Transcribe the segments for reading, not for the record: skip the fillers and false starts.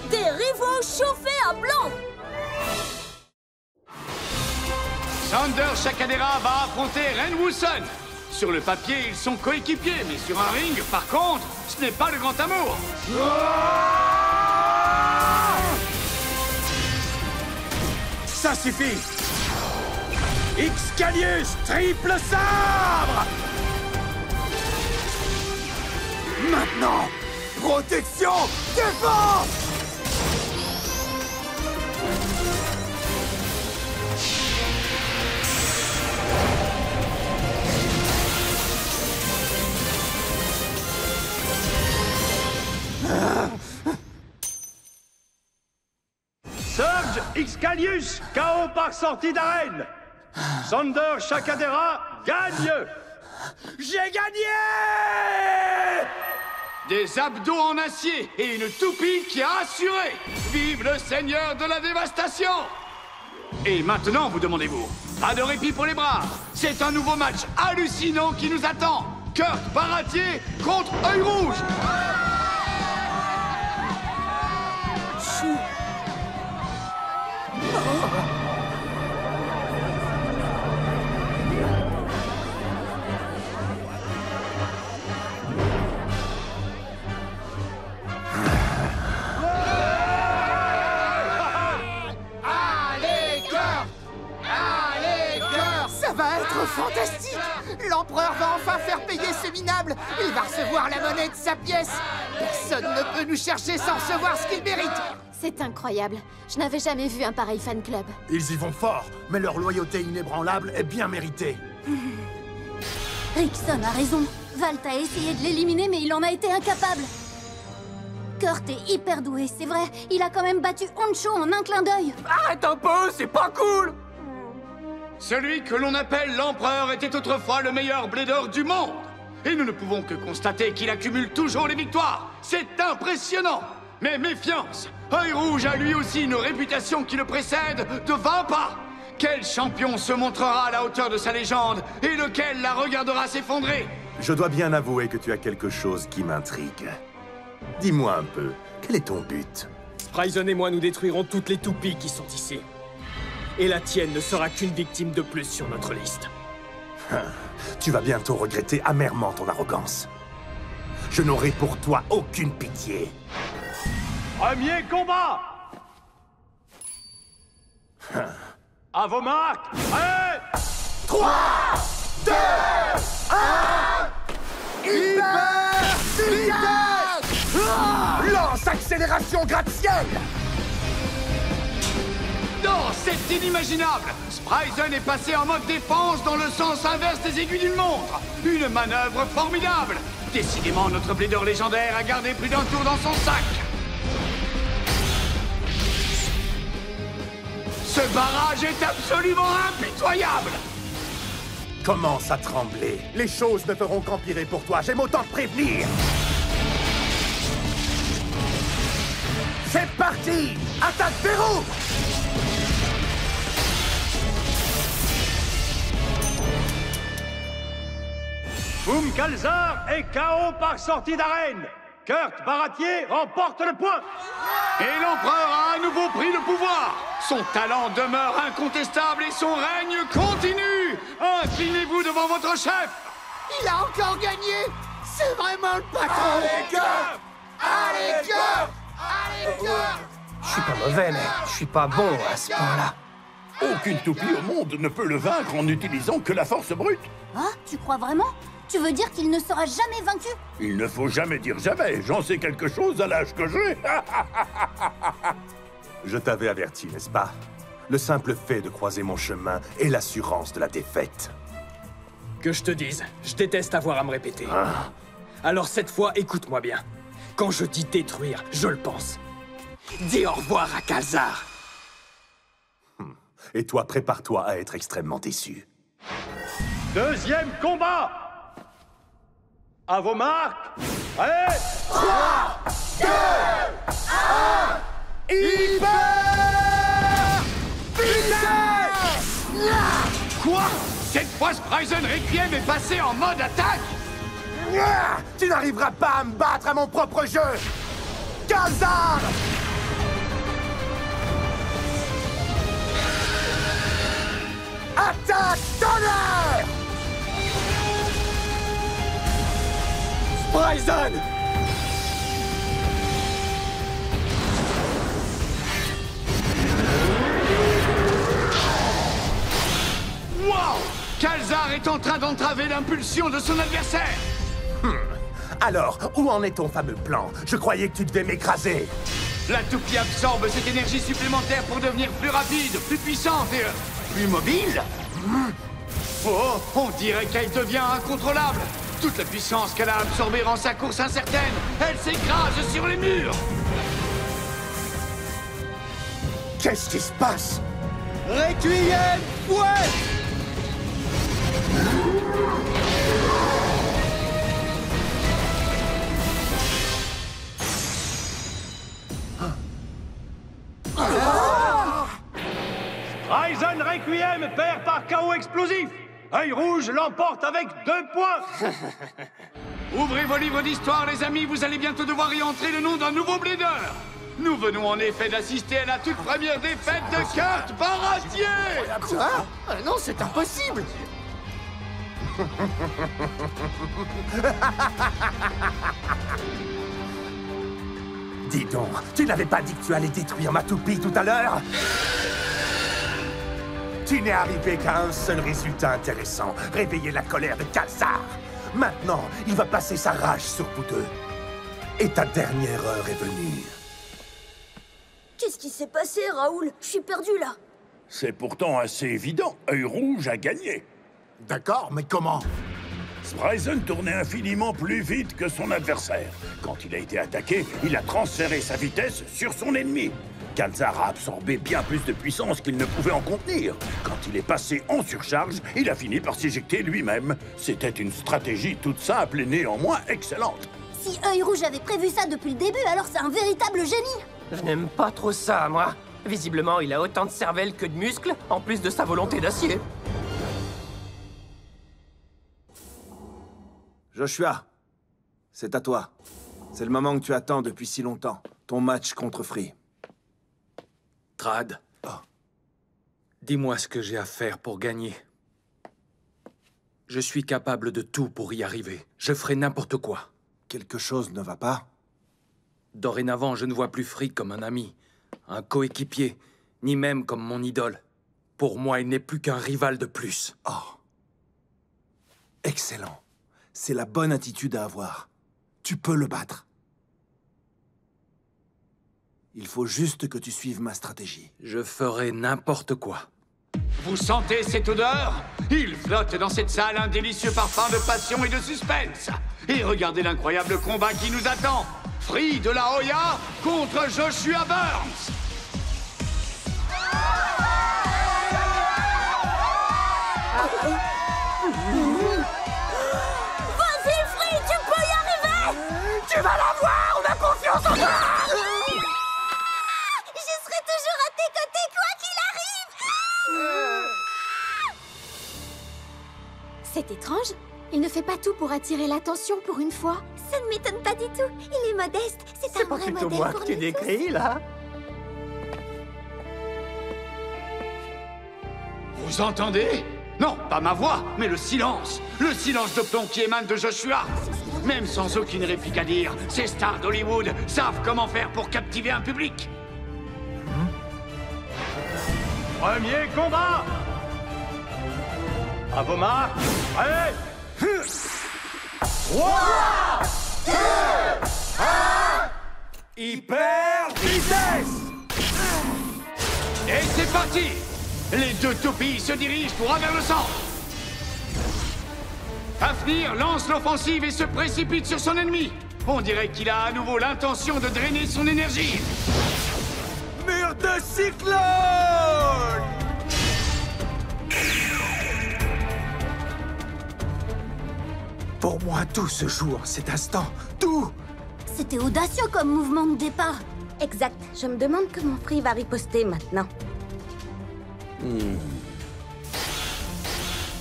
Des rivaux chauffés à blanc. Sander Chakadera va affronter Ren Wooson. Sur le papier, ils sont coéquipiers, mais sur un ring, par contre, ce n'est pas le grand amour. Ça suffit! Excalius, triple sabre! Maintenant, protection, défense! Surge Excalius, KO par sortie d'arène. Sander Chakadera gagne. J'ai gagné! Des abdos en acier et une toupie qui a assuré. Vive le seigneur de la dévastation! Et maintenant, vous demandez-vous, pas de répit pour les bras. C'est un nouveau match hallucinant qui nous attend. Kurt Baratier contre Œil Rouge. Ça va être fantastique! L'empereur va enfin faire payer ce minable! Il va recevoir la monnaie de sa pièce! Personne ne peut nous chercher sans recevoir ce qu'il mérite! C'est incroyable. Je n'avais jamais vu un pareil fan club. Ils y vont fort, mais leur loyauté inébranlable est bien méritée. Rickson a raison. Valt a essayé de l'éliminer, mais il en a été incapable. Kurt est hyper doué, c'est vrai. Il a quand même battu Honcho en un clin d'œil. Arrête un peu, c'est pas cool! Celui que l'on appelle l'empereur était autrefois le meilleur blédeur du monde. Et nous ne pouvons que constater qu'il accumule toujours les victoires. C'est impressionnant. Mais méfiance, Œil Rouge a lui aussi une réputation qui le précède de 20 pas. Quel champion se montrera à la hauteur de sa légende et lequel la regardera s'effondrer? Je dois bien avouer que tu as quelque chose qui m'intrigue. Dis-moi un peu, quel est ton but? Spryzen et moi, nous détruirons toutes les toupies qui sont ici. Et la tienne ne sera qu'une victime de plus sur notre liste. Tu vas bientôt regretter amèrement ton arrogance. Je n'aurai pour toi aucune pitié. Premier combat. À vos marques. Allez! 3, 2, 1... Hyper vitesse! Lance accélération gratte-ciel! Non, c'est inimaginable! Spryzen est passé en mode défense dans le sens inverse des aiguilles d'une montre! Une manœuvre formidable! Décidément, notre blédeur légendaire a gardé plus d'un tour dans son sac! Ce barrage est absolument impitoyable! Commence à trembler. Les choses ne feront qu'empirer pour toi, j'aime autant te prévenir! C'est parti! Attaque verrou! Boum Kalzar est KO par sortie d'arène. Kurt Baratier remporte le point. Et l'empereur a à nouveau pris le pouvoir. Son talent demeure incontestable et son règne continue. Inclinez-vous devant votre chef. Il a encore gagné! C'est vraiment le patron! Allez, Kurt! Allez, Kurt! Allez, Kurt! Je suis pas mauvais, mais je suis pas bon à ce point-là. Aucune toupie au monde ne peut le vaincre en n'utilisant que la force brute. Ah, tu crois vraiment? Tu veux dire qu'il ne sera jamais vaincu? Il ne faut jamais dire jamais. J'en sais quelque chose à l'âge que j'ai. Je t'avais averti, n'est-ce pas? Le simple fait de croiser mon chemin est l'assurance de la défaite. Que je te dise, je déteste avoir à me répéter. Alors cette fois, écoute-moi bien. Quand je dis détruire, je le pense. Dis au revoir à Kalzar. Et toi, prépare-toi à être extrêmement déçu. Deuxième combat. À vos marques. Allez! 3, 2, 1... Hyper vitesse! Quoi? Cette fois, Spryzen Requiem est passé en mode attaque? Tu n'arriveras pas à me battre à mon propre jeu! Kalzar! Ryzen! Wow! Kalzar est en train d'entraver l'impulsion de son adversaire! Alors, où en est ton fameux plan? Je croyais que tu devais m'écraser. La toupie absorbe cette énergie supplémentaire pour devenir plus rapide, plus puissante et plus mobile. Oh, on dirait qu'elle devient incontrôlable. Toute la puissance qu'elle a absorbée rend sa course incertaine. Elle s'écrase sur les murs. Qu'est-ce qui se passe? Requiem, ouais! Ryzen Requiem perd par chaos explosif. Œil Rouge l'emporte avec 2 points. Ouvrez vos livres d'histoire, les amis, vous allez bientôt devoir y entrer le nom d'un nouveau Blader. Nous venons en effet d'assister à la toute première défaite de Kurt Baratier. Quoi? Non, c'est impossible. Dis donc, tu n'avais pas dit que tu allais détruire ma toupie tout à l'heure? Tu n'es arrivé qu'à un seul résultat intéressant, réveiller la colère de Kalzar. Maintenant, il va passer sa rage sur vous deux. Et ta dernière heure est venue. Qu'est-ce qui s'est passé, Raoul? Je suis perdu, là. C'est pourtant assez évident. Œil Rouge a gagné. D'accord, mais comment? Spryzen tournait infiniment plus vite que son adversaire. Quand il a été attaqué, il a transféré sa vitesse sur son ennemi. Kalzar a absorbé bien plus de puissance qu'il ne pouvait en contenir. Quand il est passé en surcharge, il a fini par s'éjecter lui-même. C'était une stratégie toute simple et néanmoins excellente. Si Œil Rouge avait prévu ça depuis le début, alors c'est un véritable génie. Je n'aime pas trop ça, moi. Visiblement, il a autant de cervelle que de muscles, en plus de sa volonté d'acier. Joshua, c'est à toi. C'est le moment que tu attends depuis si longtemps. Ton match contre Free. Trad, dis-moi ce que j'ai à faire pour gagner. Je suis capable de tout pour y arriver. Je ferai n'importe quoi. Quelque chose ne va pas? Dorénavant, je ne vois plus Free comme un ami, un coéquipier, ni même comme mon idole. Pour moi, il n'est plus qu'un rival de plus. Oh. Excellent. C'est la bonne attitude à avoir. Tu peux le battre. Il faut juste que tu suives ma stratégie. Je ferai n'importe quoi. Vous sentez cette odeur? Il flotte dans cette salle un délicieux parfum de passion et de suspense. Et regardez l'incroyable combat qui nous attend. Free de la Hoya contre Joshua Burns. Vas-y, Free, tu peux y arriver! Tu vas l'avoir! On a confiance en toi! Je serai toujours à tes côtés, quoi qu'il arrive! C'est étrange. Il ne fait pas tout pour attirer l'attention pour une fois. Ça ne m'étonne pas du tout. Il est modeste. C'est un pas vrai plutôt modèle moi pour que tu nous décris, là? Vous entendez? Non, pas ma voix, mais le silence. Le silence de plomb qui émane de Joshua. Même sans aucune réplique à dire, ces stars d'Hollywood savent comment faire pour captiver un public. Premier combat. À vos marques. Allez. 3, 2, 1... Hyper vitesse! Et c'est parti! Les deux toupies se dirigent droit vers le centre. Fafnir lance l'offensive et se précipite sur son ennemi. On dirait qu'il a à nouveau l'intention de drainer son énergie. Mur de cyclone! Pour moi, tout se joue en cet instant. Tout! C'était audacieux comme mouvement de départ. Exact. Je me demande comment Free va riposter maintenant.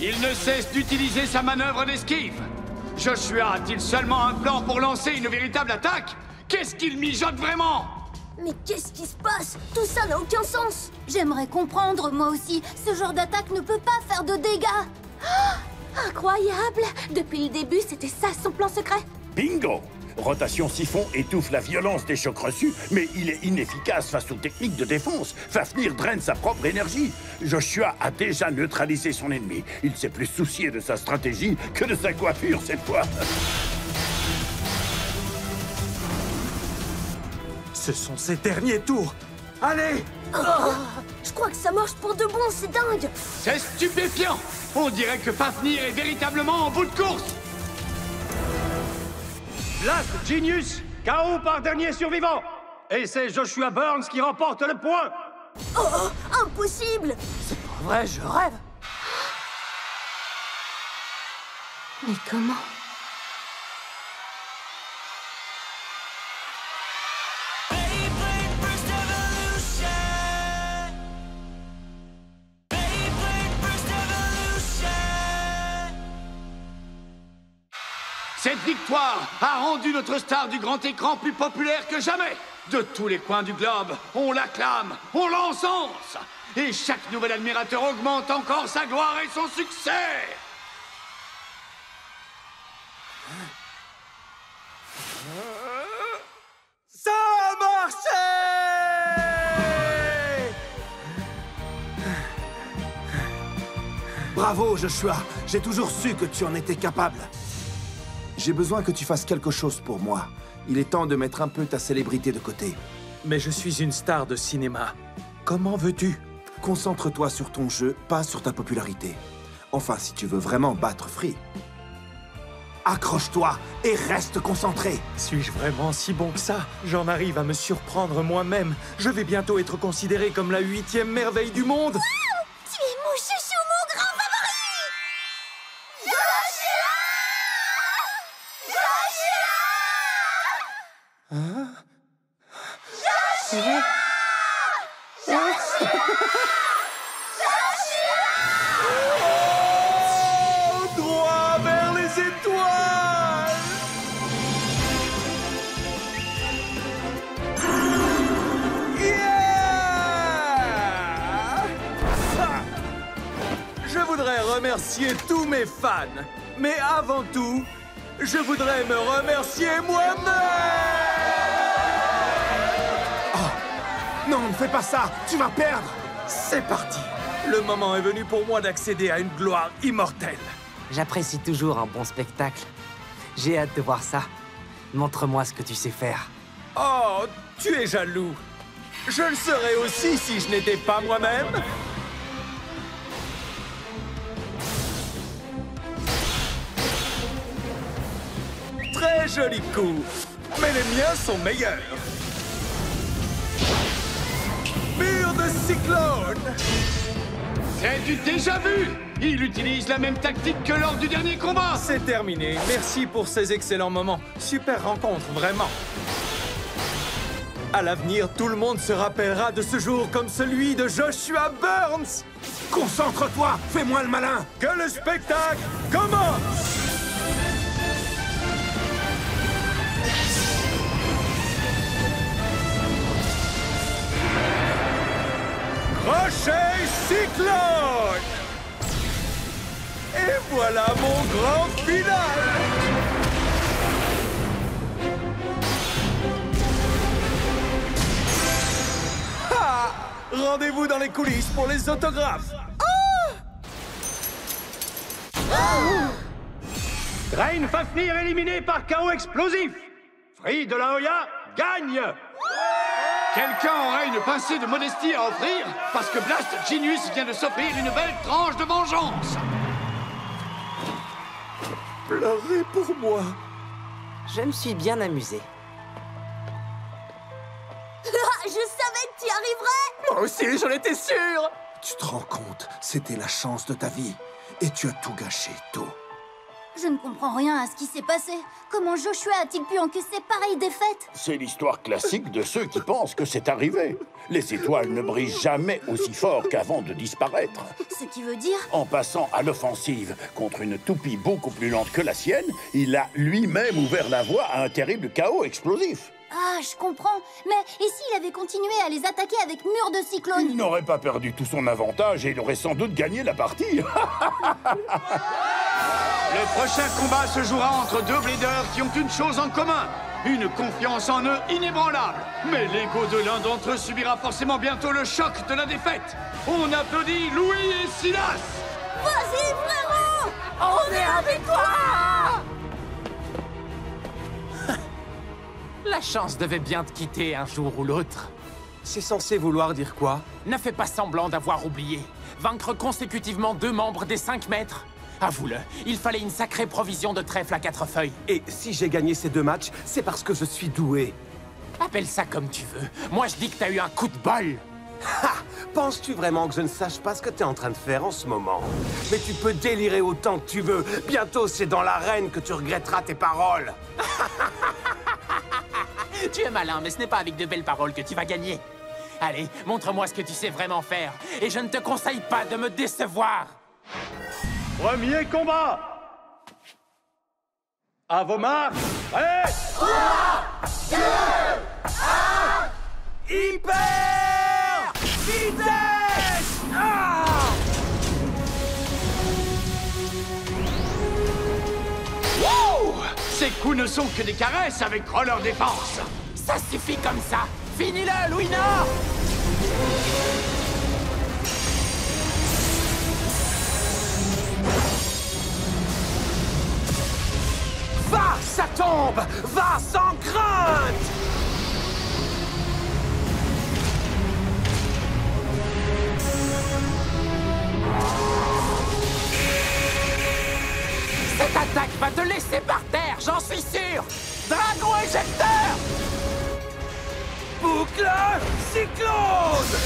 Il ne cesse d'utiliser sa manœuvre d'esquive. Joshua a-t-il seulement un plan pour lancer une véritable attaque? Qu'est-ce qu'il mijote vraiment? Mais qu'est-ce qui se passe? Tout ça n'a aucun sens. J'aimerais comprendre, moi aussi. Ce genre d'attaque ne peut pas faire de dégâts. Incroyable! Depuis le début, c'était ça son plan secret. Bingo! Rotation siphon étouffe la violence des chocs reçus, mais il est inefficace face aux techniques de défense. Fafnir draine sa propre énergie. Joshua a déjà neutralisé son ennemi. Il s'est plus soucié de sa stratégie que de sa coiffure cette fois. Ce sont ses derniers tours. Allez! Je crois que ça marche pour de bon, c'est dingue. C'est stupéfiant. On dirait que Fafnir est véritablement en bout de course. Blast Genius, KO par dernier survivant. Et c'est Joshua Burns qui remporte le point. Oh, impossible. C'est pas vrai, je rêve. Mais comment? Cette victoire a rendu notre star du grand écran plus populaire que jamais. De tous les coins du globe, on l'acclame, on l'encense. Et chaque nouvel admirateur augmente encore sa gloire et son succès. Ça a marché! Bravo, Joshua. J'ai toujours su que tu en étais capable. J'ai besoin que tu fasses quelque chose pour moi. Il est temps de mettre un peu ta célébrité de côté. Mais je suis une star de cinéma. Comment veux-tu? Concentre-toi sur ton jeu, pas sur ta popularité. Enfin, si tu veux vraiment battre Free. Accroche-toi et reste concentré. Suis-je vraiment si bon que ça? J'en arrive à me surprendre moi-même. Je vais bientôt être considéré comme la 8e merveille du monde. Wow, tu es mon chouchou, mon grand favori. Oh, droit vers les étoiles. Yeah! Je voudrais remercier tous mes fans. Mais avant tout, je voudrais me remercier moi-même. Non, ne fais pas ça! Tu vas perdre! C'est parti! Le moment est venu pour moi d'accéder à une gloire immortelle. J'apprécie toujours un bon spectacle. J'ai hâte de voir ça. Montre-moi ce que tu sais faire. Oh, tu es jaloux. Je le serais aussi si je n'étais pas moi-même. Très joli coup. Mais les miens sont meilleurs. Mur de cyclone! C'est du déjà-vu! Il utilise la même tactique que lors du dernier combat! C'est terminé. Merci pour ces excellents moments. Super rencontre, vraiment. À l'avenir, tout le monde se rappellera de ce jour comme celui de Joshua Burns! Concentre-toi! Fais-moi le malin! Que le spectacle commence! Crochet cyclone! Et voilà mon grand final! Ha! Rendez-vous dans les coulisses pour les autographes! Drain Fafnir éliminé par KO explosif. Free de la Hoya gagne. Quelqu'un aurait une pincée de modestie à offrir parce que Blast Genius vient de s'offrir une belle tranche de vengeance. Pleurez pour moi. Je me suis bien amusé. Je savais que tu y arriverais. Moi aussi, j'en étais sûr. Tu te rends compte, c'était la chance de ta vie. Et tu as tout gâché, tôt. Je ne comprends rien à ce qui s'est passé. Comment Joshua a-t-il pu encaisser pareille défaite? C'est l'histoire classique de ceux qui pensent que c'est arrivé. Les étoiles ne brillent jamais aussi fort qu'avant de disparaître. Ce qui veut dire... En passant à l'offensive contre une toupie beaucoup plus lente que la sienne, il a lui-même ouvert la voie à un terrible chaos explosif. Ah, je comprends. Mais et s'il avait continué à les attaquer avec mur de cyclone? Il n'aurait pas perdu tout son avantage et il aurait sans doute gagné la partie. Le prochain combat se jouera entre deux bladers qui ont une chose en commun. Une confiance en eux inébranlable. Mais l'ego de l'un d'entre eux subira forcément bientôt le choc de la défaite. On applaudit Louis et Silas. Vas-y, frérot! On est avec toi! La chance devait bien te quitter un jour ou l'autre. C'est censé vouloir dire quoi? Ne fais pas semblant d'avoir oublié. Vaincre consécutivement 2 membres des 5 maîtres. Avoue-le, il fallait une sacrée provision de trèfle à 4 feuilles. Et si j'ai gagné ces 2 matchs, c'est parce que je suis doué. Appelle ça comme tu veux. Moi, je dis que t'as eu un coup de bol. Ha! Penses-tu vraiment que je ne sache pas ce que t'es en train de faire en ce moment? Mais tu peux délirer autant que tu veux. Bientôt, c'est dans l'arène que tu regretteras tes paroles. Tu es malin, mais ce n'est pas avec de belles paroles que tu vas gagner. Allez, montre-moi ce que tu sais vraiment faire. Et je ne te conseille pas de me décevoir. Premier combat. À vos marques. Prêts? 3, 2, 1... Hyper vitesse! Wow! Ces coups ne sont que des caresses avec Roller Défense. Ça suffit comme ça. Finis-le, Louis Nord! Va, ça tombe! Va sans crainte! Cette attaque va te laisser par terre, j'en suis sûr! Dragon éjecteur! Boucle cyclone!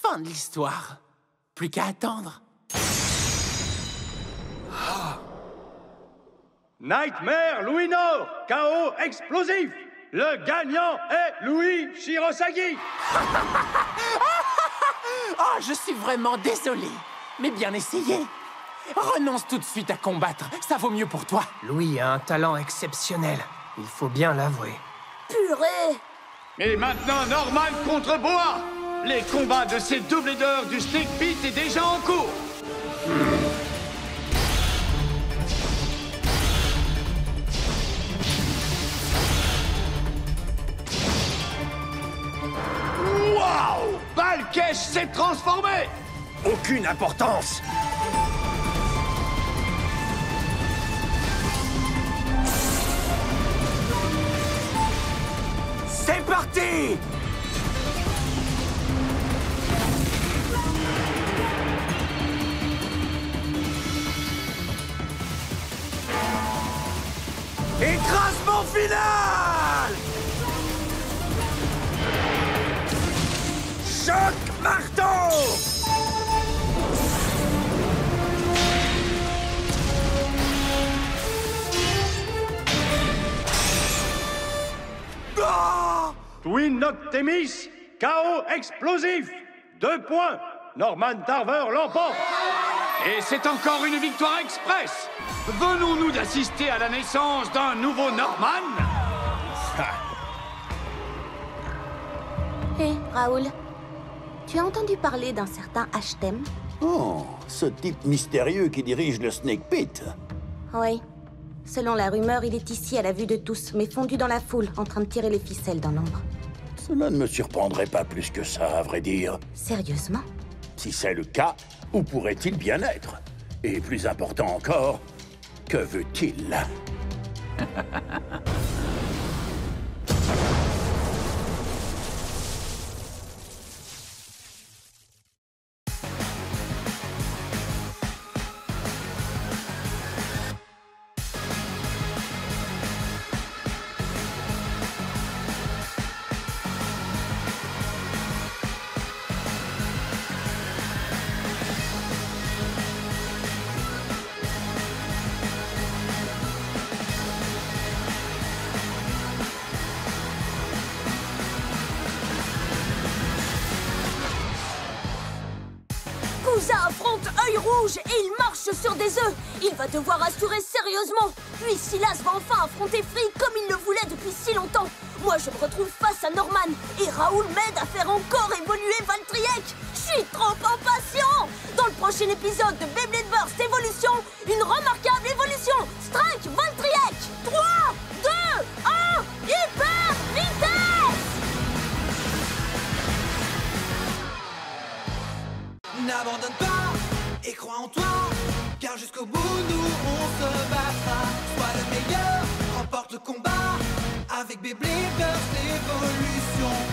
Fin de l'histoire. Plus qu'à attendre. Nightmare Louis Nord. KO explosif. Le gagnant est Louis Shirosagi. Oh, je suis vraiment désolé. Mais bien essayé. Renonce tout de suite à combattre. Ça vaut mieux pour toi. Louis a un talent exceptionnel. Il faut bien l'avouer. Purée! Et maintenant, Norman contre Boa. Les combats de ces deux bladers du Snake Pit est déjà en cours. Waouh! Balkesh s'est transformé! Aucune importance. C'est parti! Écrasement final! Choc marteau! Ah! Twin Noctemis, KO explosif. 2 points. Norman Tarver l'emporte. Et c'est encore une victoire express. Venons-nous d'assister à la naissance d'un nouveau Norman? Hé, Raoul, tu as entendu parler d'un certain Ashtem? Oh, ce type mystérieux qui dirige le Snake Pit. Oui. Selon la rumeur, il est ici à la vue de tous, mais fondu dans la foule, en train de tirer les ficelles dans l'ombre. Cela ne me surprendrait pas plus que ça, à vrai dire. Sérieusement? Si c'est le cas, où pourrait-il bien être? Et plus important encore, que veut-il? œil rouge et il marche sur des œufs. Il va devoir assurer sérieusement. Puis Silas va enfin affronter Free comme il le voulait depuis si longtemps. Moi, je me retrouve face à Norman et Raoul m'aide à faire encore évoluer Valtryek. Je suis trop impatient. Dans le prochain épisode de Beyblade Burst Evolution, une remarquable évolution. Strike Valtryek. 3, 2, 1, hyper vitesse. N'abandonne pas et crois en toi, car jusqu'au bout nous on se battra. Sois le meilleur, remporte le combat avec Beyblade Burst Evolution.